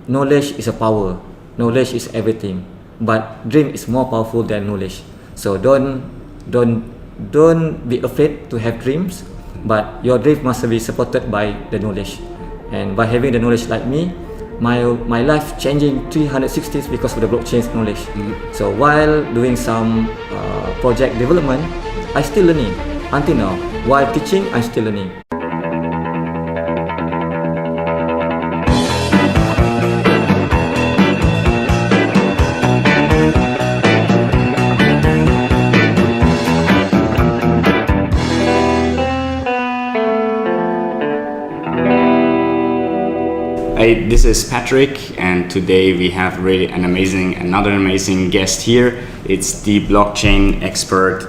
knowledge is a power. Knowledge is everything, but dream is more powerful than knowledge. So don't be afraid to have dreams, but your dream must be supported by the knowledge. And by having the knowledge like me, my life changing 360 because of the blockchain knowledge. So while doing some project development, I still learning until now. While teaching, I'm still learning. Hey, this is Patrick, and today we have really another amazing guest here. It's the blockchain expert,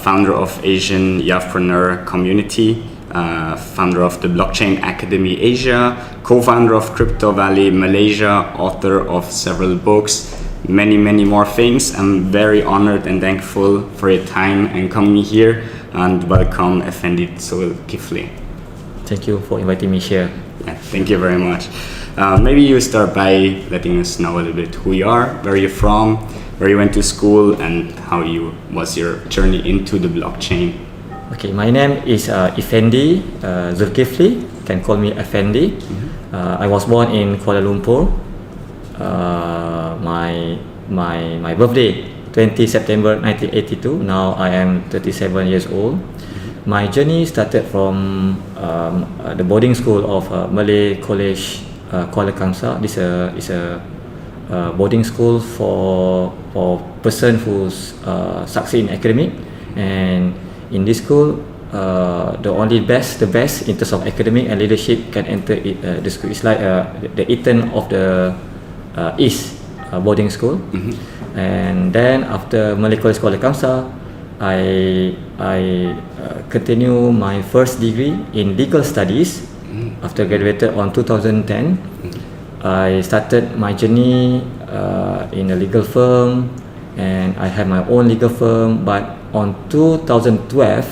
founder of Asian Youthpreneur Community, founder of the Blockchain Academy Asia, co-founder of Crypto Valley Malaysia, author of several books, many more things. I'm very honored and thankful for your time and coming here, and welcome Effendy Zulkifly. Thank you for inviting me here. Yeah, thank you very much. Maybe you start by letting us know a little bit who you are, where you're from, where you went to school, and how was your journey into the blockchain. Okay, my name is Effendy Zulkifly. You can call me Effendy. I was born in Kuala Lumpur. My birthday 20 September 1982. Now I am 37 years old. My journey started from the boarding school of Malay College Kuala Kangsar. This is a boarding school for person who's succeed in academic, and in this school the best in terms of academic and leadership can enter the school. It's like the Eton of the East boarding school. And then after Malay College Kuala Kangsar, I continue my first degree in legal studies. After graduated on 2010, I started my journey in a legal firm, and I have my own legal firm. But on 2012,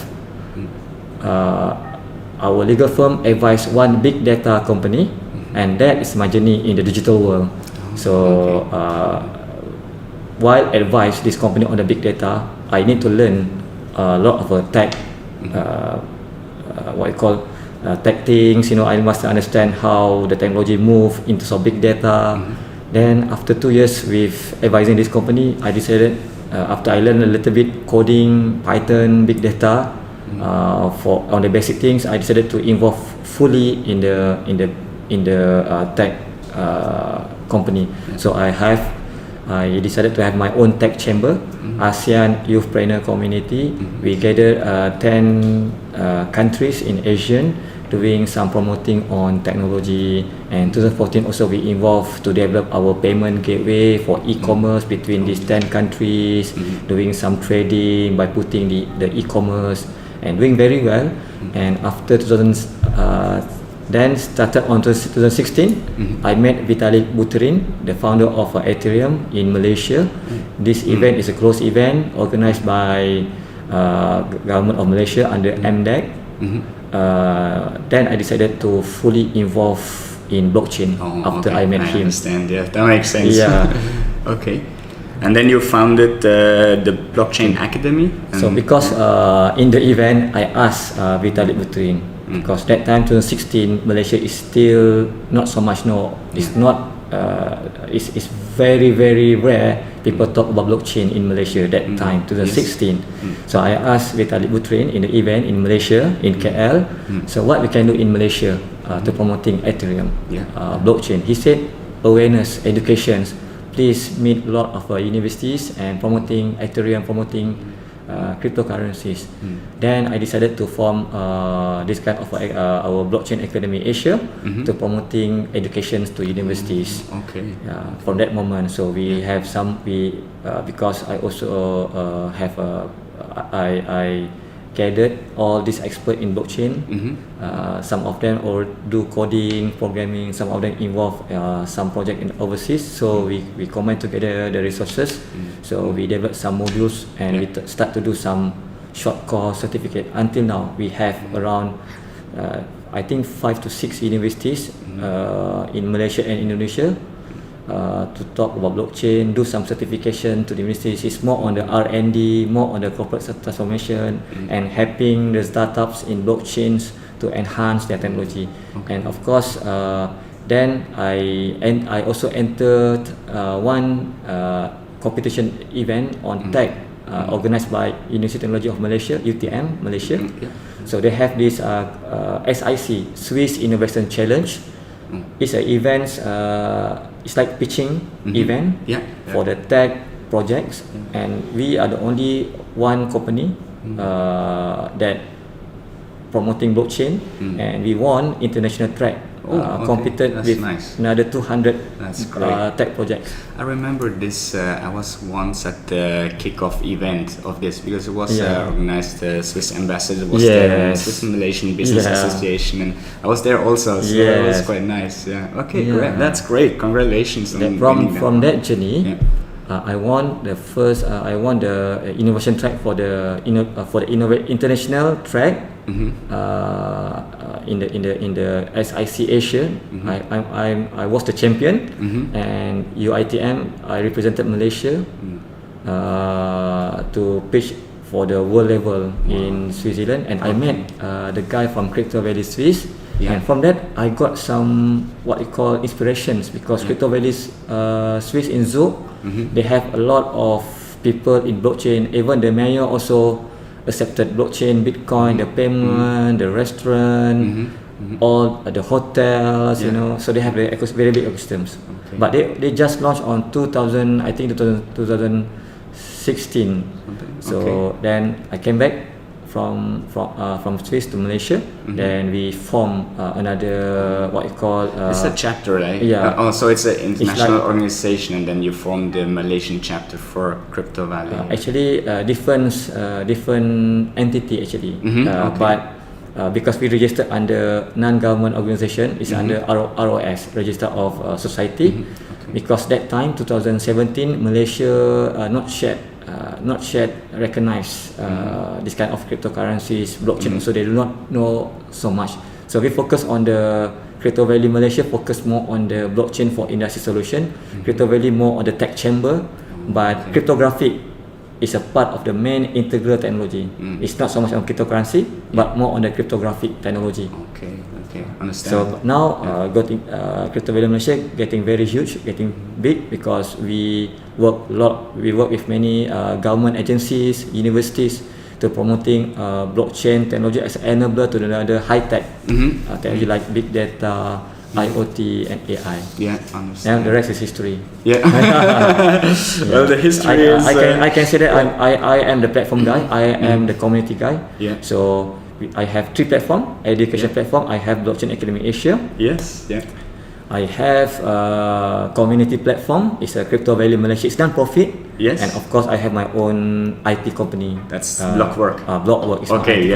our legal firm advised one big data company, and that is my journey in the digital world. So while advise this company on the big data, I need to learn a lot of tech, what you call tech things. I must understand how the technology move in terms of big data. Then after 2 years with advising this company, I decided after I learned a little bit coding, Python, big data, on the basic things, I decided to involve fully in the tech company. So I decided to have my own tech chamber, ASEAN Youthpreneur Community. We gathered 10 countries in Asia doing some promoting on technology. And 2014 also we involved to develop our payment gateway for e-commerce between these 10 countries, doing some trading by putting the e-commerce and doing very well. And after then started on 2016, I met Vitalik Buterin, the founder of Ethereum in Malaysia. This event is a closed event organized by government of Malaysia under MDEC. Then I decided to fully involve in blockchain after I met him. I understand, yeah, that makes sense. Yeah. Okay. And then you founded the Blockchain Academy? So because in the event I asked Vitalik Buterin, because that time 2016 Malaysia is still not so much it's not it's very rare people talk about blockchain in Malaysia that time 2016. So I asked Vitalik Buterin in the event in Malaysia in KL, so what we can do in Malaysia to promoting Ethereum blockchain. He said awareness, education, please meet a lot of universities and promoting Ethereum, promoting cryptocurrencies. Then I decided to form this kind of our Blockchain Academy Asia to promoting education to universities. Okay. From that moment, so we have because I also have I gathered all these experts in blockchain. Some of them or do coding, programming. Some of them involve some project in overseas. So we combine together the resources. So we develop some modules and we start to do some short course certificate. Until now, we have around I think 5 to 6 universities in Malaysia and Indonesia to talk about blockchain, do some certification to the universities. It's more on the R&D, more on the corporate transformation, and helping the startups in blockchains to enhance their technology. And of course, then I also entered one competition event on tech organized by University Technology of Malaysia, UTM Malaysia. So they have this SiSi, Swiss Innovation Challenge. It's an event, it's like pitching event for the tech projects, and we are the only one company that promoting blockchain, and we won international track. Competed with another 200 tech projects. I remember this. I was once at the kickoff event of this because it was organized. The Swiss ambassador was there, Swiss Malaysian Business Association, and I was there also. So it was quite nice. Okay, great. That's great. Congratulations on from that journey. I won the first. I won the innovation track for the international track. In the SiC Asia, I was the champion, and UITM I represented Malaysia to pitch for the world level in Switzerland, and I met the guy from Crypto Valley Swiss, and from that I got some what you call inspirations, because Crypto Valley Swiss in Zug, they have a lot of people in blockchain. Even the mayor also accepted blockchain, Bitcoin, the payment, the restaurant, all the hotels, you know. So they have the very big ecosystems. But they just launched on 2016. So then I came back from Swiss to Malaysia. Then we formed another what you call. It's a chapter, right? So it's an international organization, and then you formed the Malaysian chapter for Crypto Valley. Actually, different entity actually. But because we registered under non-government organization, it's under ROS, Register of Society. Because that time 2017, Malaysia not yet recognize this kind of cryptocurrencies, blockchain. So they do not know so much. So we focus on the Crypto Valley Malaysia, focus more on the blockchain for industry solution. Crypto Valley more on the tech chamber, but cryptographic is a part of the main integral technology. It's not so much on cryptocurrency, but more on the cryptographic technology. Okay, understand. So now, Crypto Valley Malaysia getting very huge, getting big, because we work a lot. We work with many government agencies, universities, to promoting blockchain technology as an enabler to another high tech technology like big data, IoT, and AI. Understand. And the rest is history. Well, the history is. I can say that I am the platform guy. I am the community guy. So I have 3 platforms: education platform. I have Blockchain Academy Asia. I have community platform. It's a Crypto Valley Malaysia. It's non-profit. And of course, I have my own IT company. That's Blockwork. Blockwork is company.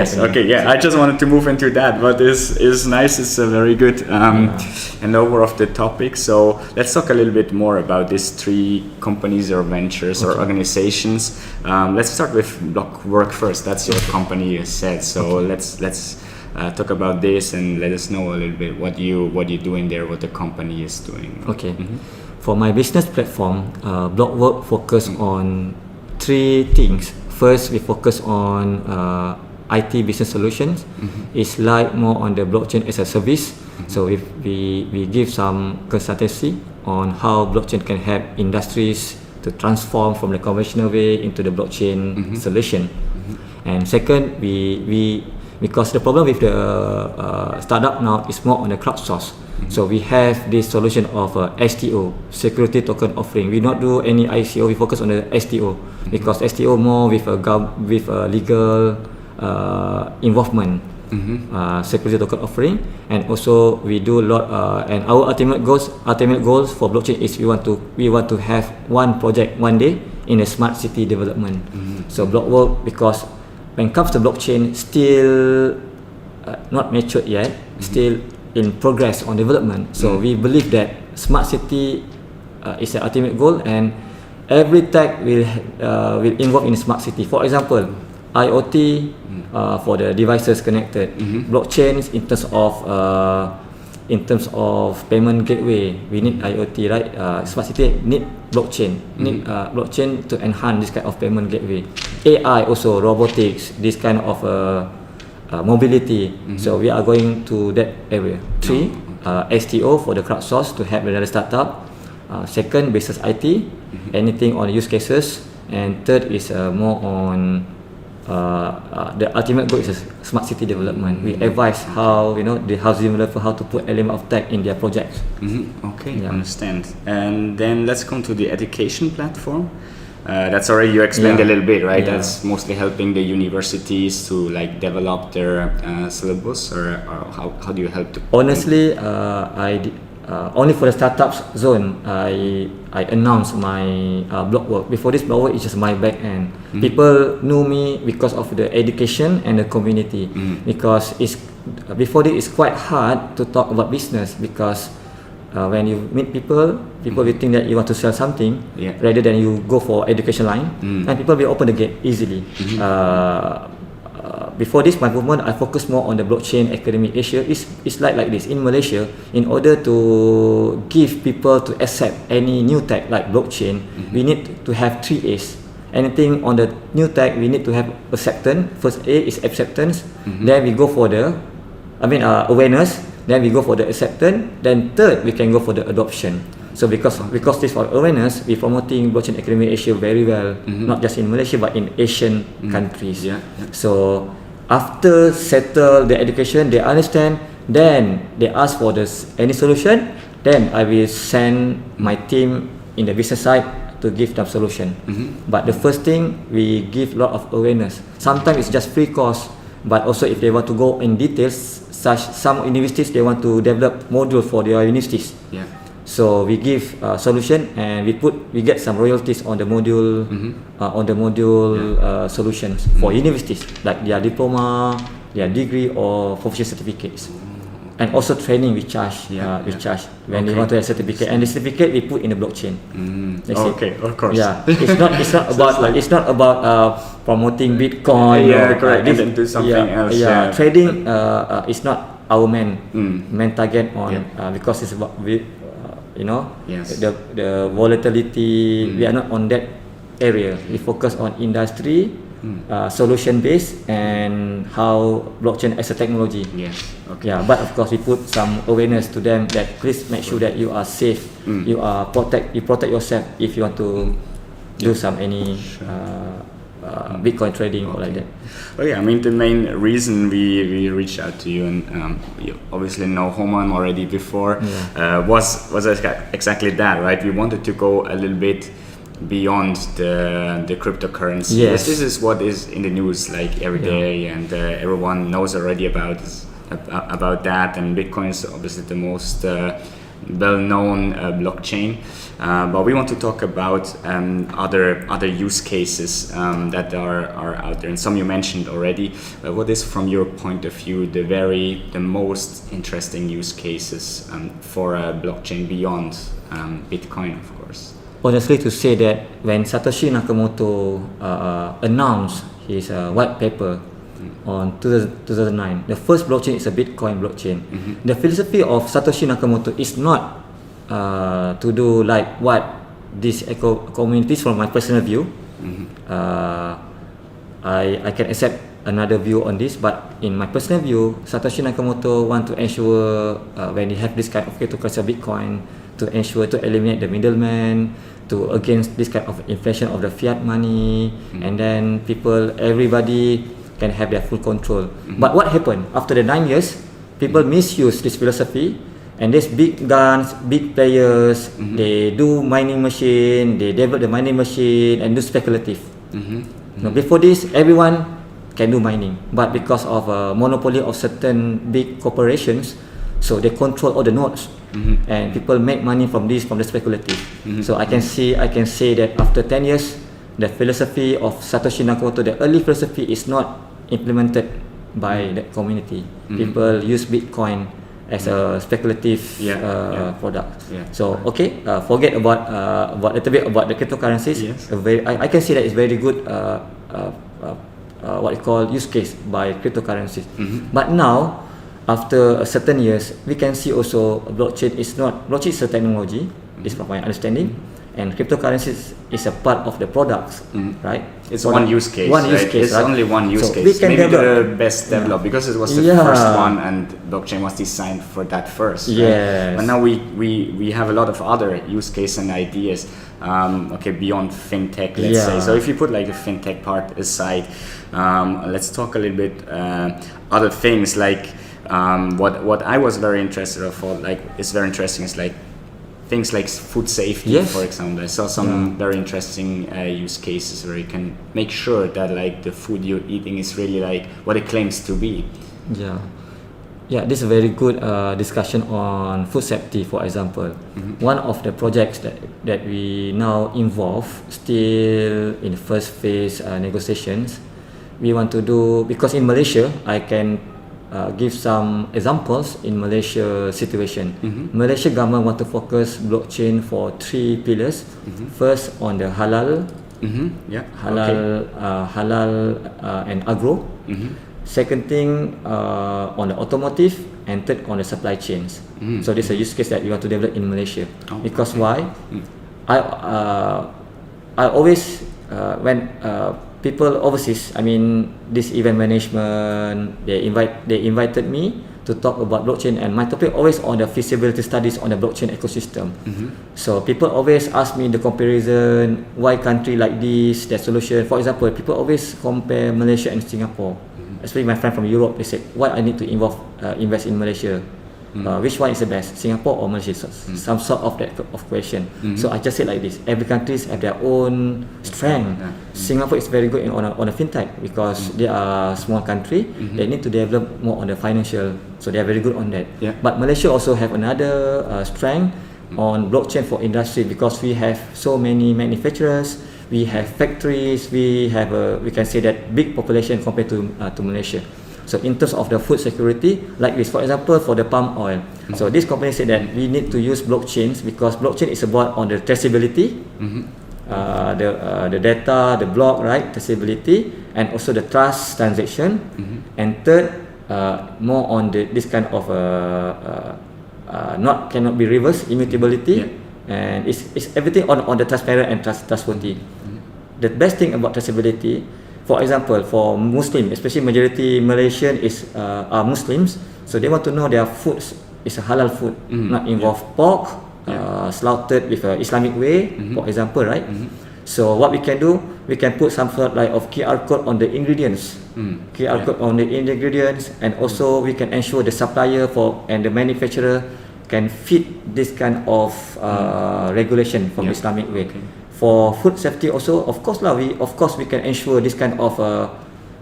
I just wanted to move into that, but it's nice. It's a very good handover of the topic. So let's talk a little bit more about these 3 companies or ventures or organizations. Let's start with Blockwork first. That's your company, you said. So let's talk about this and let us know a little bit what you're doing there, what the company is doing. For my business platform, Blockwork focus on 3 things. First, we focus on IT business solutions. It's like more on the blockchain as a service. So we give some consultancy on how blockchain can help industries to transform from the conventional way into the blockchain solution. And second, because the problem with the startup now is more on the crowdsource. So we have this solution of STO, security token offering. We not do any ICO. We focus on the STO because STO more with a legal involvement. Security token offering, and also we do a lot. And our ultimate goals for blockchain is we want to have one project one day in a smart city development. So Blockwork, because when it comes to blockchain, still not matured yet, still in progress on development. So we believe that smart city is the ultimate goal, and every tech will involve in smart city. For example, IoT for the devices connected, blockchains in terms of in terms of payment gateway, we need IoT, right? Smart city need blockchain, need blockchain to enhance this kind of payment gateway. AI also, robotics, this kind of mobility. So we are going to that area. 3, STO for the crowdsource to help the startup. Second, business IT, anything on use cases. And third is more on the ultimate goal is smart city development. We advise how the housing developer how to put element of tech in their projects. Okay, understand. And then let's come to the education platform. That's already you explained a little bit, right? That's mostly helping the universities to like develop their syllabus, or how do you help to? Honestly, only for the Startups.zone, I announced my Blockwork. Before this, Blockwork is just my back end. People know me because of the education and the community. Because before this, it's quite hard to talk about business because when you meet people will think that you want to sell something rather than you go for education line, and people will open the gate easily. Before this, my movement, I focus more on the blockchain academy Asia. It's like this in Malaysia. In order to give people to accept any new tech like blockchain, we need to have 3 A's. Anything on the new tech, we need to have acceptance. First A is acceptance. Then we go for the, awareness. Then we go for the acceptance. Then third, we can go for the adoption. So because this for awareness, we promoting blockchain academy Asia very well, not just in Malaysia but in Asian countries. So after settle the education, they understand. Then they ask for any solution. Then I will send my team in the business side to give them solution. But the first thing, we give a lot of awareness. Sometimes it's just free course, but also if they want to go in details, some universities they want to develop module for their universities. So we give solution and we get some royalties on the module solutions for universities like their diploma, their degree or professional certificates. And also training we charge. When they want to have certificate, and the certificate we put in the blockchain. Okay, of course. It's not about promoting Bitcoin. Correct. And then do something else. Trading is not our main target on because it's about the volatility. We are not on that area. We focus on industry, solution based, and how blockchain as a technology. But of course we put some awareness to them that please make sure that you are safe. You protect yourself if you want to do some Bitcoin trading or like that. The main reason we reached out to you, and you obviously know Homan already before, was exactly that, right? We wanted to go a little bit beyond the cryptocurrency. This is what is in the news like every day, and everyone knows already about that. And Bitcoin is obviously the most well-known blockchain, but we want to talk about other use cases that are out there, and some you mentioned already. What is, from your point of view, the most interesting use cases for a blockchain beyond Bitcoin, of course? Honestly, to say that when Satoshi Nakamoto announced his white paper on 2009, the first blockchain is a Bitcoin blockchain. The philosophy of Satoshi Nakamoto is not to do like what this communities, from my personal view. I can accept another view on this, but in my personal view, Satoshi Nakamoto want to ensure when they have this kind of cryptocurrency Bitcoin, to ensure to eliminate the middleman, to against this kind of inflation of the fiat money, and then everybody can have their full control. But what happened after the 9 years? People misuse this philosophy, and these big guns, big players, they do mining machine, they develop the mining machine and do speculative. Now, before this, everyone can do mining, but because of a monopoly of certain big corporations, so they control all the nodes, and people make money from the speculative. So I can say that after 10 years, the philosophy of Satoshi Nakamoto, the early philosophy, is not implemented by the community. People use Bitcoin as a speculative product. So forget about a little bit about the cryptocurrencies. I can say that it's very good what you call use case by cryptocurrencies. But now after a certain years, we can see also blockchain is a technology, is from my understanding, and cryptocurrencies is a part of the products, right? It's one use case. It's right? only one use So case. we can Maybe develop, the best developed because it was the first one, and blockchain was designed for that first. Right? Yes. But now we have a lot of other use case and ideas. Beyond fintech, let's say. So if you put like the fintech part aside, let's talk a little bit other things like what I was very interested of. Like it's very interesting is like things like food safety, for example. I saw some very interesting use cases where you can make sure that like the food you're eating is really like what it claims to be. Yeah, this is a very good discussion on food safety, for example. One of the projects that we now involve, still in the first phase negotiations, we want to do, because in Malaysia, I can give some examples in Malaysia situation. Malaysia government want to focus blockchain for 3 pillars. First on the halal, halal and agro. Second thing on the automotive, and third on the supply chains. So this is a use case that we want to develop in Malaysia. Because why? I always when people overseas, I mean this event management, they invited me to talk about blockchain, and my topic always on the feasibility studies on the blockchain ecosystem. So people always ask me the comparison, why country like this, their solution. For example, people always compare Malaysia and Singapore. Especially my friend from Europe, they said, why I need to invest in Malaysia? Which one is the best, Singapore or Malaysia? Some sort of that of question. So I just said like this: every country have their own strength. Singapore is very good on a fintech because they are a small country. They need to develop more on the financial, so they are very good on that. But Malaysia also have another strength on blockchain for industry because we have so many manufacturers. We have factories, we can say that big population compared to Malaysia. So in terms of the food security, like this, for example, for the palm oil. So this company said that we need to use blockchains because blockchain is about on the traceability, the data, the block, right, traceability, and also the trust transaction. And third, more on this kind of cannot be reversed, immutability. And it's everything on the transparent and trustworthy. The best thing about traceability, for example, for Muslim, especially majority Malaysian are Muslims, so they want to know their food is a halal food, not involve pork, slaughtered with a Islamic way, for example, right? So what we can do, we can put some sort like of QR code on the ingredients, code on the ingredients, and also we can ensure the supplier and the manufacturer can fit this kind of regulation from Islamic way. For food safety also, of course we can ensure this kind of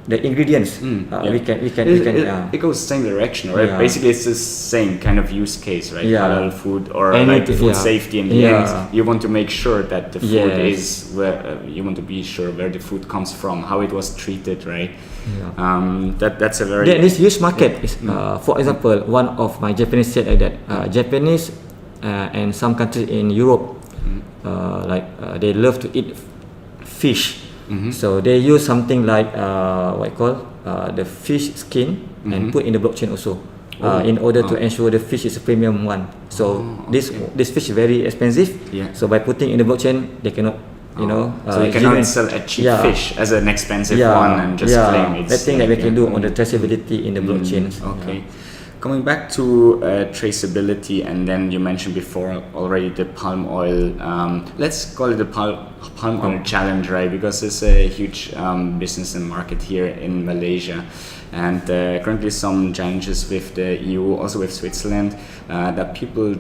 the ingredients. It goes the same direction, right? Basically, it's the same kind of use case, right? Halal food or like food safety. In the end, you want to make sure that the food is where you want to be sure where the food comes from, how it was treated, right? That's a very this huge market is for example, one of my Japanese said like that Japanese and some countries in Europe they love to eat fish. So they use something like the fish skin and put in the blockchain also in order to ensure the fish is a premium one. So this fish is very expensive. So by putting in the blockchain, they cannot so you cannot sell a cheap fish as an expensive one and just claim it's that thing that we can do on the traceability in the blockchains. Coming back to traceability, and then you mentioned before already the palm oil. Let's call it the palm oil challenge, right? Because it's a huge business and market here in Malaysia. And currently some challenges with the EU, also with Switzerland, that people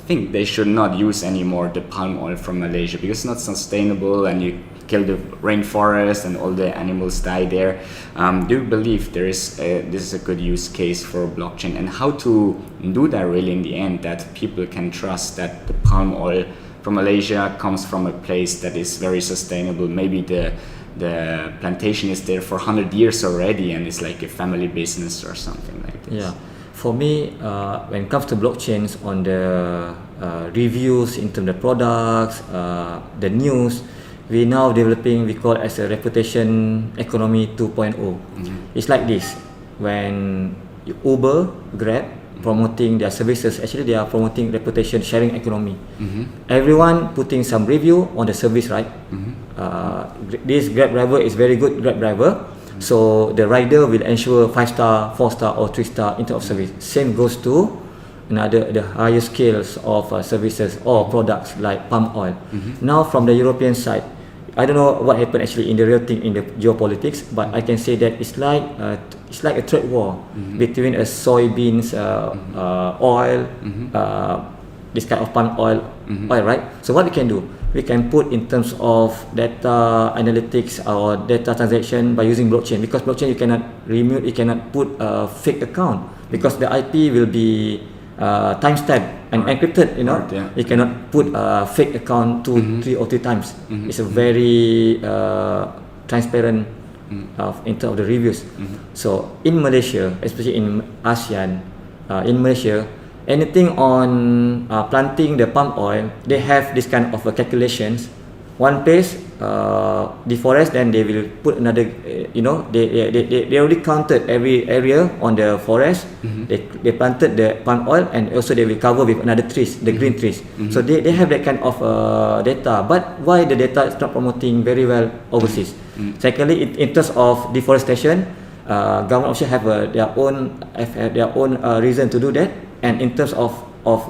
think they should not use anymore the palm oil from Malaysia because it's not sustainable and you kill the rainforest and all the animals die there. Do you believe this is a good use case for blockchain, and how to do that really in the end, that people can trust that the palm oil from Malaysia comes from a place that is very sustainable? Maybe the plantation is there for 100 years already and it's like a family business or something like this. For me, when it comes to blockchains, on the reviews in terms of products, the news, we now developing, we call as a reputation economy 2.0. It's like this: when Uber, Grab, promoting their services. Actually, they are promoting reputation sharing economy. Everyone putting some review on the service, right? This Grab driver is very good Grab driver. So the rider will ensure 5-star, 4-star, or 3-star in terms of service. Same goes to the higher scales of services or products like palm oil. Now from the European side, I don't know what happened actually in the real thing in the geopolitics, but I can say that it's like a trade war between a soybeans oil, this kind of palm oil, right? So what we can do, we can put in terms of data analytics or data transaction by using blockchain, because blockchain you cannot remove, you cannot put a fake account because the IP will be timestamped and encrypted, you know. You cannot put a fake account 2, 3 or 3 times. It's a very transparent in terms of the reviews. So in Malaysia, especially in ASEAN, in Malaysia, anything on planting the palm oil, they have this kind of calculations. One place deforest, then they will put another. They already counted every area on the forest. They planted the palm oil, and also they will cover with another trees, the green trees. So they have that kind of data. But why the data is not promoting very well overseas? Secondly, in terms of deforestation, government also have their own reason to do that. And in terms of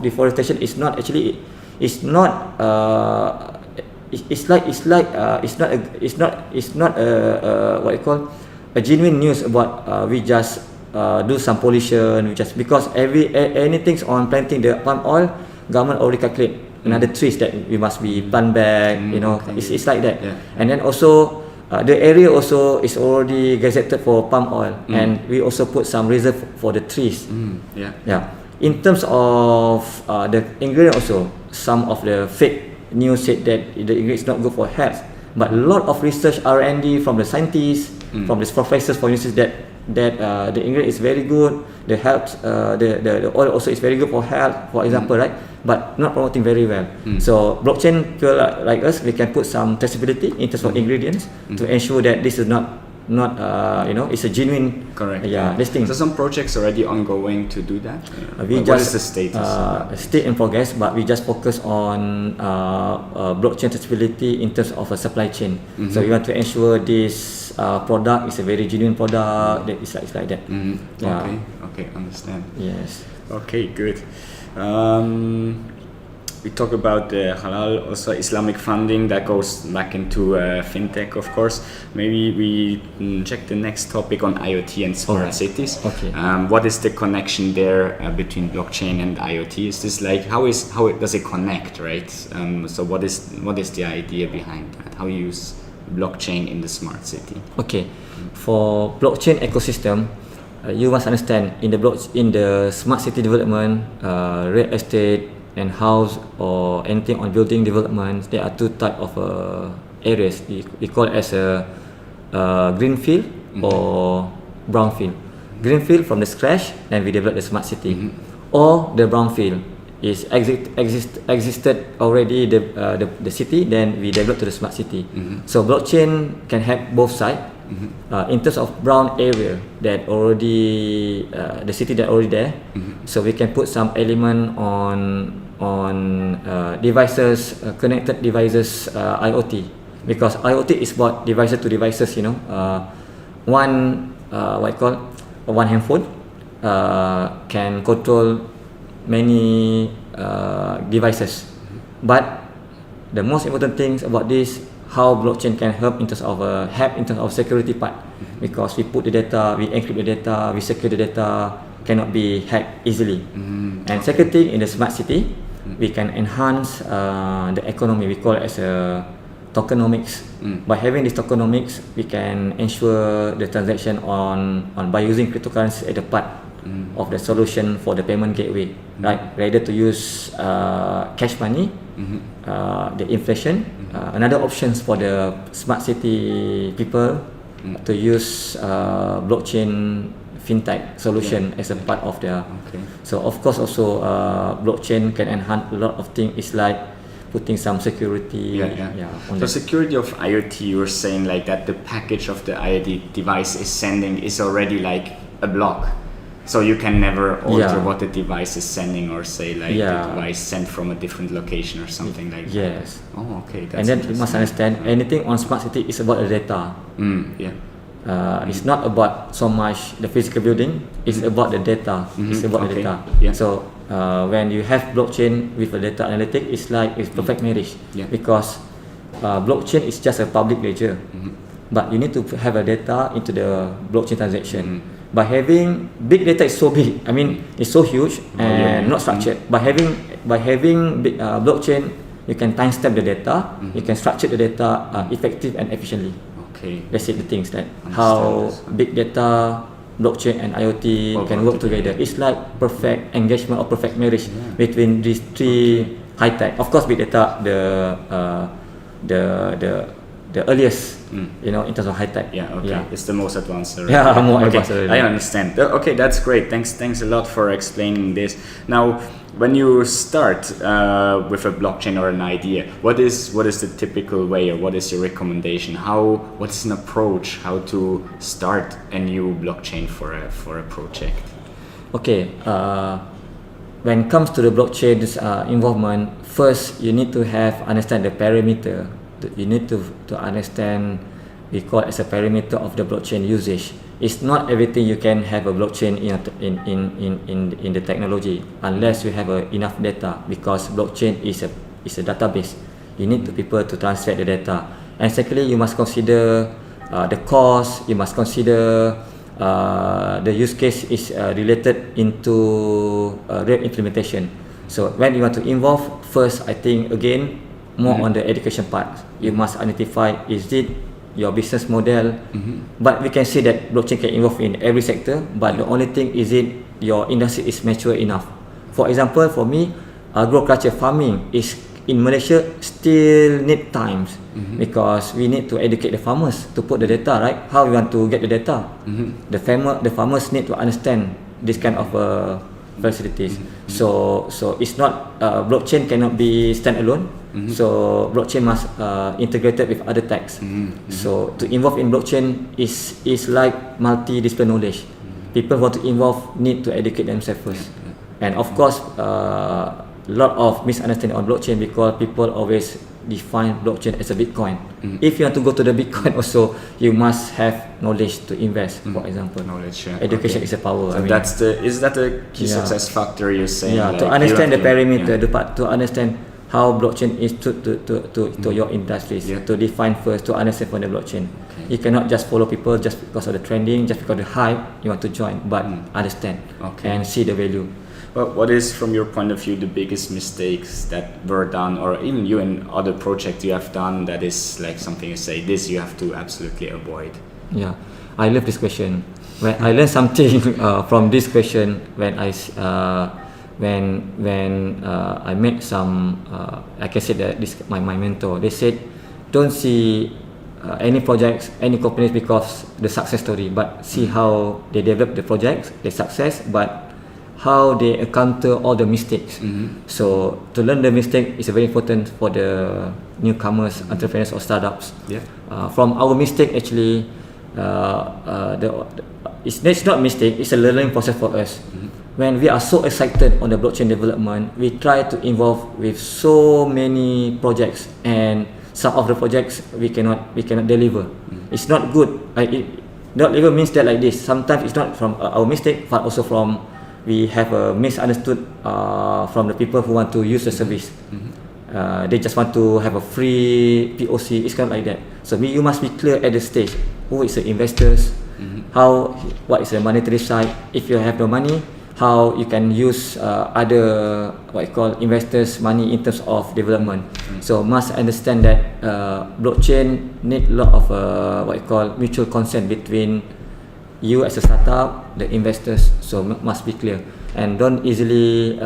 deforestation, it's not actually, it's not what you call a genuine news about we just do some pollution, we just, because anything's on planting the palm oil, government already calculate another trees that we must be plant back, it's like that. And then also the area also is already gazetted for palm oil, and we also put some reserve for the trees. In terms of the ingredient also, some of the fake news said that the ingredient is not good for health, but a lot of research R&D from the scientists, from the professors for instance, that the ingredient is very good, the health, the oil also is very good for health, for example, right? But not promoting very well. So blockchain people like us, we can put some traceability in terms of ingredients to ensure that this is not it's a genuine listing. So some projects already ongoing to do that. What is the status? Still in progress, but we just focus on blockchain traceability in terms of a supply chain. So we want to ensure this product is a very genuine product. That is like that. Okay, understand. Yes. Okay, good. We talk about the halal, also Islamic funding that goes back into fintech, of course. Maybe we check the next topic on IoT and smart cities. Okay. What is the connection there between blockchain and IoT? Is this like how does it connect, right? So what is the idea behind that? How you use blockchain in the smart city? Okay. For blockchain ecosystem, you must understand in the smart city development, real estate and house or anything on building development, there are 2 type of areas. We call it as a greenfield or brownfield. Greenfield from the scratch, then we develop the smart city, or the brownfield is existed already the city, then we develop to the smart city. So blockchain can have both sides. In terms of brown area that already the city that already there, so we can put some element on devices, connected devices, IoT, because IoT is about devices to devices. One one handphone can control many devices, but the most important things about this, how blockchain can help in terms of security part, because we put the data, we encrypt the data, we secure the data, cannot be hacked easily. And second thing, in the smart city, we can enhance the economy. We call it as a tokenomics. By having this tokenomics, we can ensure the transaction by using cryptocurrency at the part of the solution for the payment gateway, right? Rather to use cash money, the inflation. Another options for the smart city people to use blockchain fintech solution as a part of their. So of course also blockchain can enhance a lot of things. It's like putting some security. So security of IoT, you were saying like that the package of the IoT device is sending is already like a block. So you can never alter Yeah. what the device is sending, or say like Yeah. the device sent from a different location or something like that. Yes. Oh, okay. And then you must understand anything on smart city is about the data. Yeah. It's not about so much the physical building. It's about the data. It's about the Okay. data. Yeah. So when you have blockchain with a data analytic, it's like it's perfect marriage. Yeah. Because blockchain is just a public ledger, but you need to have a data into the blockchain transaction. By having big data is so big. I mean, it's so huge and not structured. By having big, blockchain, you can timestamp the data. You can structure the data effective and efficiently. Okay. That's it. The things that how big data, blockchain and IoT can work together. It's like perfect engagement or perfect marriage between these three high tech. Of course, big data the earliest, you know, in terms of high tech. Yeah, okay. It's the most advanced already. Yeah, more okay. advanced already. I understand. Okay, that's great. Thanks a lot for explaining this. Now, when you start with a blockchain or an idea, what is the typical way, or what is your recommendation? What is an approach how to start a new blockchain for a project? Okay. When it comes to the blockchain's involvement, first you need to understand the parameter. You need to understand, we call it as a parameter of the blockchain usage. It's not everything you can have a blockchain in the technology unless you have enough data, because blockchain is a database. You need to people to translate the data. And secondly, you must consider the cost. You must consider the use case is related into real implementation. So when you want to involve, first I think again more on the education part. You must identify, is it your business model? But we can see that blockchain can involve in every sector, but the only thing is it your industry is mature enough. For example, for me, agriculture farming is in Malaysia still need times, because we need to educate the farmers to put the data, right? How we want to get the data. The farmers need to understand this kind of facilities. So it's not blockchain cannot be standalone. So blockchain must integrated with other techs. So to involve in blockchain is like multidisciplinary knowledge. People want to involve need to educate themselves first. And of course, lot of misunderstanding on blockchain, because people always define blockchain as a Bitcoin. If you want to go to the Bitcoin also, you must have knowledge to invest. For example, knowledge. Education is a power. So is that the key success factor you're saying? Yeah, like to understand the parameter, yeah. the part to understand how blockchain is to your industries. To define first, to understand from the blockchain. You cannot just follow people just because of the trending, just because of the hype you want to join, but understand and see the value. Well, what is, from your point of view, the biggest mistakes that were done, or even you in other projects you have done, that is like something you say, this you have to absolutely avoid? Yeah, I love this question. When I learned something from this question, when I met some, I can say that this my mentor. They said, don't see any projects, any companies because the success story, but see how they develop the projects, the success, but how they encounter all the mistakes. So to learn the mistake is very important for the newcomers, entrepreneurs or startups. From our mistake, actually, it's not mistake, it's a learning process for us. When we are so excited on the blockchain development, we try to involve with so many projects, and some of the projects we cannot deliver. It's not good. Not deliver means that like this. Sometimes it's not from our mistake, but also from we have a misunderstood from the people who want to use the service. They just want to have a free POC. It's kind of like that. So you must be clear at the stage. Who is the investors? What is the monetary side? If you have no money, how you can use other investors' money in terms of development. So must understand that blockchain need a lot of mutual consent between you as a startup, the investors. So must be clear, and don't easily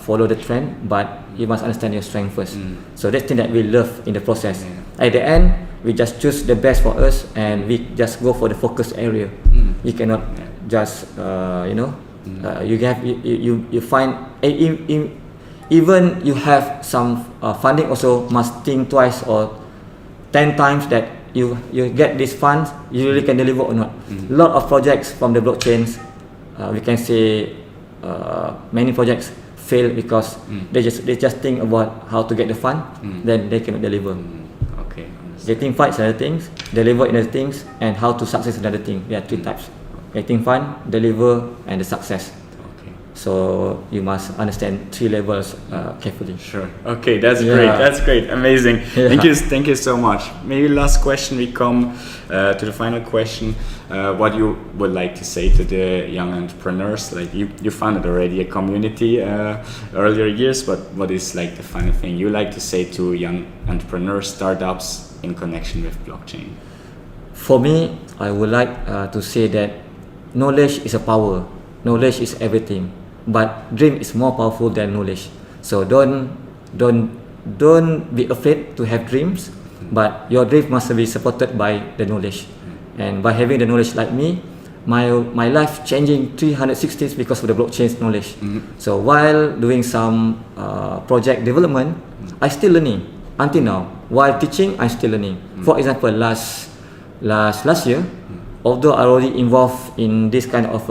follow the trend, but you must understand your strength first. So that's the thing that we love in the process. At the end, we just choose the best for us, and we just go for the focus area. You cannot just you find even you have some funding, also must think twice or 10 times that you get these funds, you really can deliver or not. A lot of projects from the blockchains we can say many projects fail because they just think about how to get the fund, then they cannot deliver. Okay. Getting funds is another things, deliver another things, and how to success another thing. There are three types: getting fund, deliver, and the success. Okay. So you must understand three levels carefully. Sure. Okay, that's great. That's great. Amazing. Yeah. Thank you so much. Maybe last question. We come to the final question. What you would like to say to the young entrepreneurs? Like you founded already a community earlier years, but what is like the final thing you like to say to young entrepreneurs, startups in connection with blockchain? For me, I would like to say that knowledge is a power. Knowledge is everything, but dream is more powerful than knowledge. So don't be afraid to have dreams, but your dream must be supported by the knowledge. And by having the knowledge like me, my life changing 360 because of the blockchain knowledge. So while doing some project development, I still learning until now. While teaching, I'm still learning. For example, last year, although I already involved in this kind of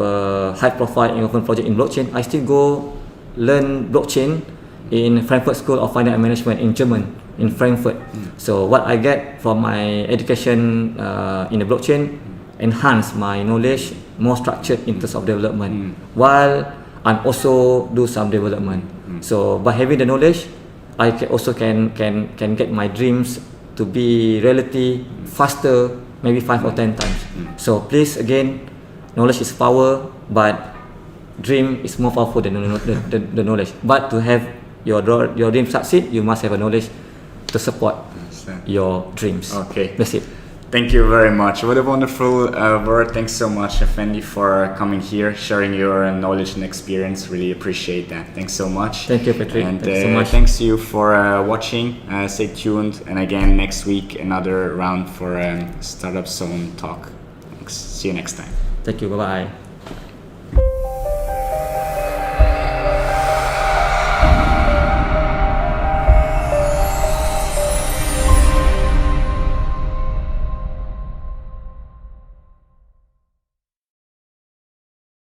high-profile involvement project in blockchain, I still go learn blockchain in Frankfurt School of Finance and Management in German, in Frankfurt. So what I get from my education in the blockchain enhance my knowledge, more structured in terms of development, while I also do some development. So by having the knowledge, I also can get my dreams to be relatively faster, maybe 5 or 10 times. So please, again, knowledge is power, but dream is more powerful than the knowledge. But to have your dream succeed, you must have a knowledge to support your dreams. Okay. That's it. Thank you very much. What a wonderful word. Thanks so much, Effendy, for coming here, sharing your knowledge and experience. Really appreciate that. Thanks so much. Thank you, Patrick. And Thanks so much. thanks to you for watching. Stay tuned. And again, next week, another round for Startups.zone talk. Thanks. See you next time. Thank you. Bye-bye.